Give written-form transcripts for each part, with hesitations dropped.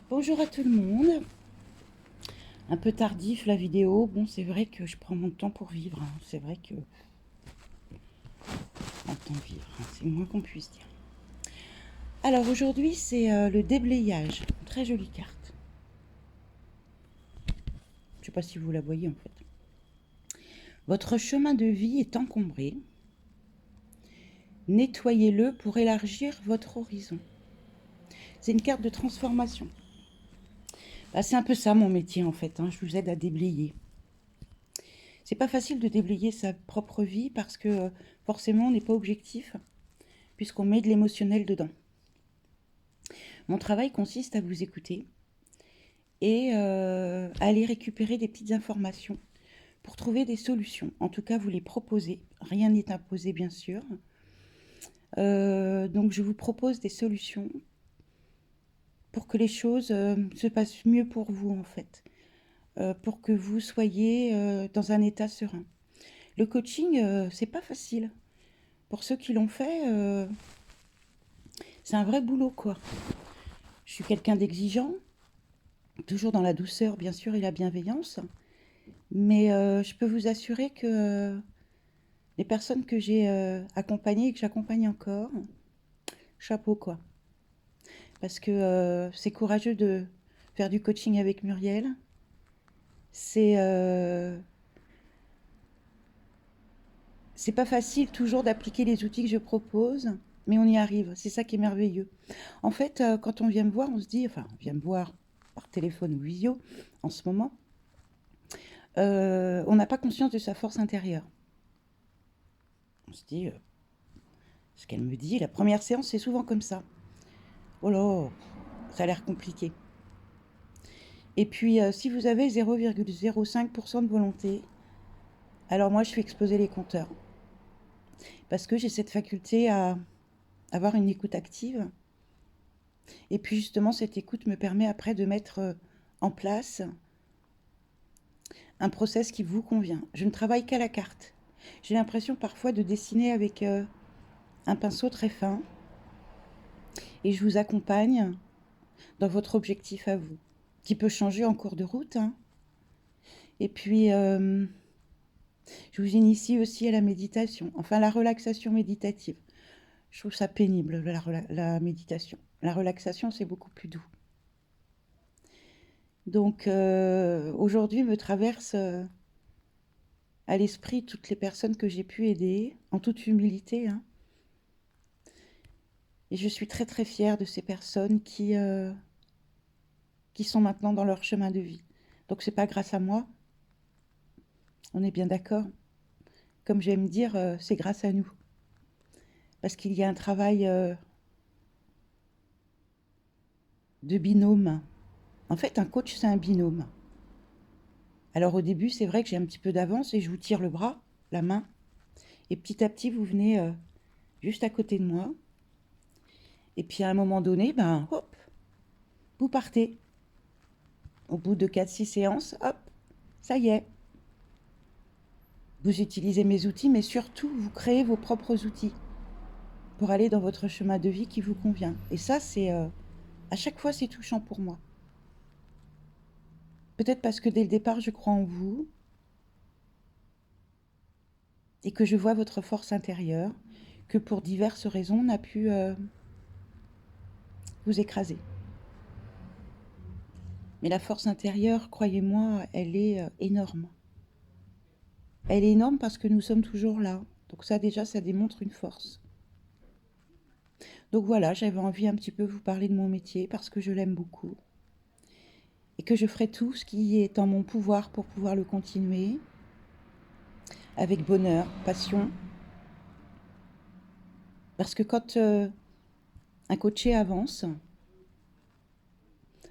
Bonjour à tout le monde. Un peu tardif la vidéo. Bon, c'est vrai que je prends mon temps pour vivre, hein. C'est vrai que mon temps de vivre, hein, c'est le moins qu'on puisse dire. Alors aujourd'hui, c'est le déblayage. Très jolie carte. Je sais pas si vous la voyez en fait. Votre chemin de vie est encombré. Nettoyez-le pour élargir votre horizon. C'est une carte de transformation. Bah, c'est un peu ça mon métier en fait, hein. Je vous aide à déblayer. C'est pas facile de déblayer sa propre vie parce que forcément on n'est pas objectif puisqu'on met de l'émotionnel dedans. Mon travail consiste à vous écouter et à aller récupérer des petites informations pour trouver des solutions. En tout cas, vous les proposez. Rien n'est imposé, bien sûr. Donc, je vous propose des solutions pour que les choses se passent mieux pour vous, en fait. Pour que vous soyez dans un état serein. Le coaching, c'est pas facile. Pour ceux qui l'ont fait, c'est un vrai boulot, quoi. Je suis quelqu'un d'exigeant, toujours dans la douceur, bien sûr, et la bienveillance. Mais je peux vous assurer que les personnes que j'ai accompagnées et que j'accompagne encore, chapeau quoi. Parce que c'est courageux de faire du coaching avec Muriel. C'est c'est pas facile toujours d'appliquer les outils que je propose, mais on y arrive. C'est ça qui est merveilleux. En fait, quand on vient me voir, on se dit, enfin, on vient me voir par téléphone ou visio en ce moment, on n'a pas conscience de sa force intérieure. On se dit, ce qu'elle me dit, la première séance, c'est souvent comme ça. Oh là, ça a l'air compliqué. Et puis, si vous avez 0,05% de volonté, alors moi, je fais exploser les compteurs. Parce que j'ai cette faculté à avoir une écoute active. Et puis, justement, cette écoute me permet après de mettre en place un process qui vous convient. Je ne travaille qu'à la carte. J'ai l'impression parfois de dessiner avec un pinceau très fin. Et je vous accompagne dans votre objectif à vous, qui peut changer en cours de route, hein. Et puis, je vous initie aussi à la méditation, enfin la relaxation méditative. Je trouve ça pénible, la méditation. La relaxation, c'est beaucoup plus doux. Donc, aujourd'hui me traverse à l'esprit toutes les personnes que j'ai pu aider, en toute humilité, hein. Et je suis très très fière de ces personnes qui sont maintenant dans leur chemin de vie. Donc, c'est pas grâce à moi, on est bien d'accord. Comme j'aime dire, c'est grâce à nous. Parce qu'il y a un travail de binôme. En fait, un coach, c'est un binôme. Alors au début, c'est vrai que j'ai un petit peu d'avance et je vous tire le bras, la main. Et petit à petit, vous venez juste à côté de moi. Et puis à un moment donné, ben, hop, vous partez. Au bout de 4, 6 séances, hop, ça y est. Vous utilisez mes outils, mais surtout, vous créez vos propres outils pour aller dans votre chemin de vie qui vous convient. Et ça, c'est à chaque fois, c'est touchant pour moi. Peut-être parce que dès le départ, je crois en vous et que je vois votre force intérieure, que pour diverses raisons, on a pu vous écraser. Mais la force intérieure, croyez-moi, elle est énorme. Elle est énorme parce que nous sommes toujours là. Donc ça déjà, ça démontre une force. Donc voilà, j'avais envie un petit peu vous parler de mon métier parce que je l'aime beaucoup. Et que je ferai tout ce qui est en mon pouvoir pour pouvoir le continuer avec bonheur, passion. Parce que quand un coaché avance,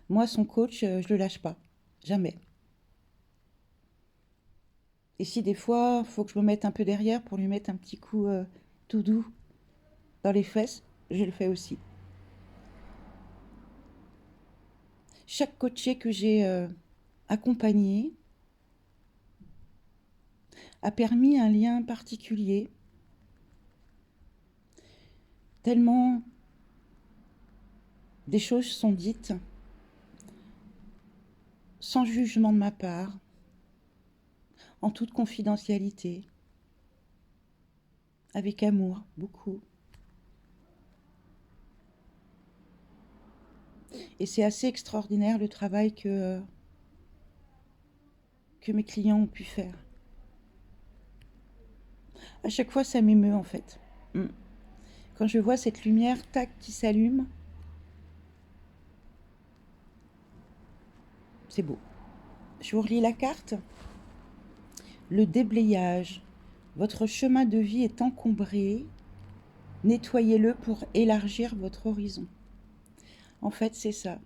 moi, son coach, je le lâche pas. Jamais. Et si des fois, il faut que je me mette un peu derrière pour lui mettre un petit coup tout doux dans les fesses, je le fais aussi. Chaque coaché que j'ai accompagné a permis un lien particulier, tellement des choses sont dites, sans jugement de ma part, en toute confidentialité, avec amour, beaucoup. Et c'est assez extraordinaire le travail que mes clients ont pu faire. À chaque fois, ça m'émeut en fait. Mm. Quand je vois cette lumière, tac, qui s'allume, c'est beau. Je vous relis la carte. Le déblayage. Votre chemin de vie est encombré. Nettoyez-le pour élargir votre horizon. En fait, c'est ça.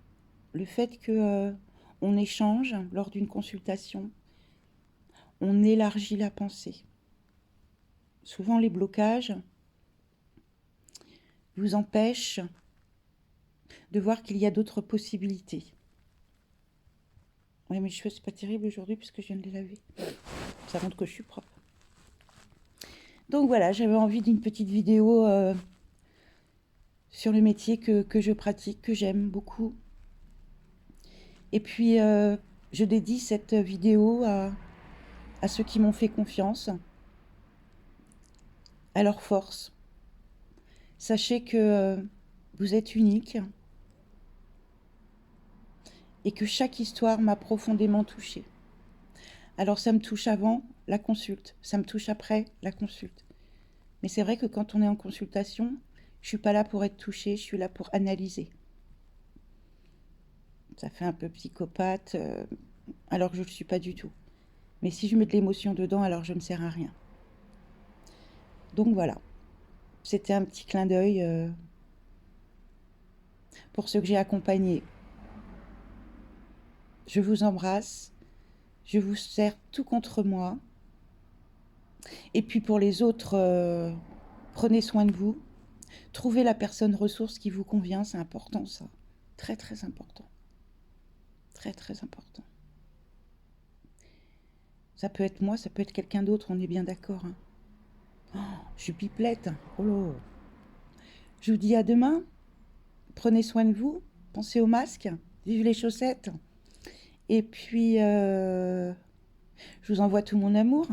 Le fait que on échange lors d'une consultation, on élargit la pensée. Souvent, les blocages vous empêchent de voir qu'il y a d'autres possibilités. Oui, mes cheveux, c'est pas terrible aujourd'hui puisque je viens de les laver. Ça montre que je suis propre. Donc voilà, j'avais envie d'une petite vidéo sur le métier que je pratique, que j'aime beaucoup. Et puis, je dédie cette vidéo à ceux qui m'ont fait confiance, à leur force. Sachez que vous êtes unique et que chaque histoire m'a profondément touchée. Alors ça me touche avant la consulte, ça me touche après la consulte. Mais c'est vrai que quand on est en consultation, je suis pas là pour être touchée, je suis là pour analyser. Ça fait un peu psychopathe, alors que je ne le suis pas du tout. Mais si je mets de l'émotion dedans, alors je ne sers à rien. Donc voilà, c'était un petit clin d'œil pour ceux que j'ai accompagnés. Je vous embrasse, je vous serre tout contre moi. Et puis pour les autres, prenez soin de vous. Trouvez la personne ressource qui vous convient, c'est important ça. Très très important. Très très important. Ça peut être moi, ça peut être quelqu'un d'autre, on est bien d'accord. Hein. Oh, je suis pipelette. Oh là. Je vous dis à demain. Prenez soin de vous. Pensez au masque. Vive les chaussettes. Et puis, je vous envoie tout mon amour.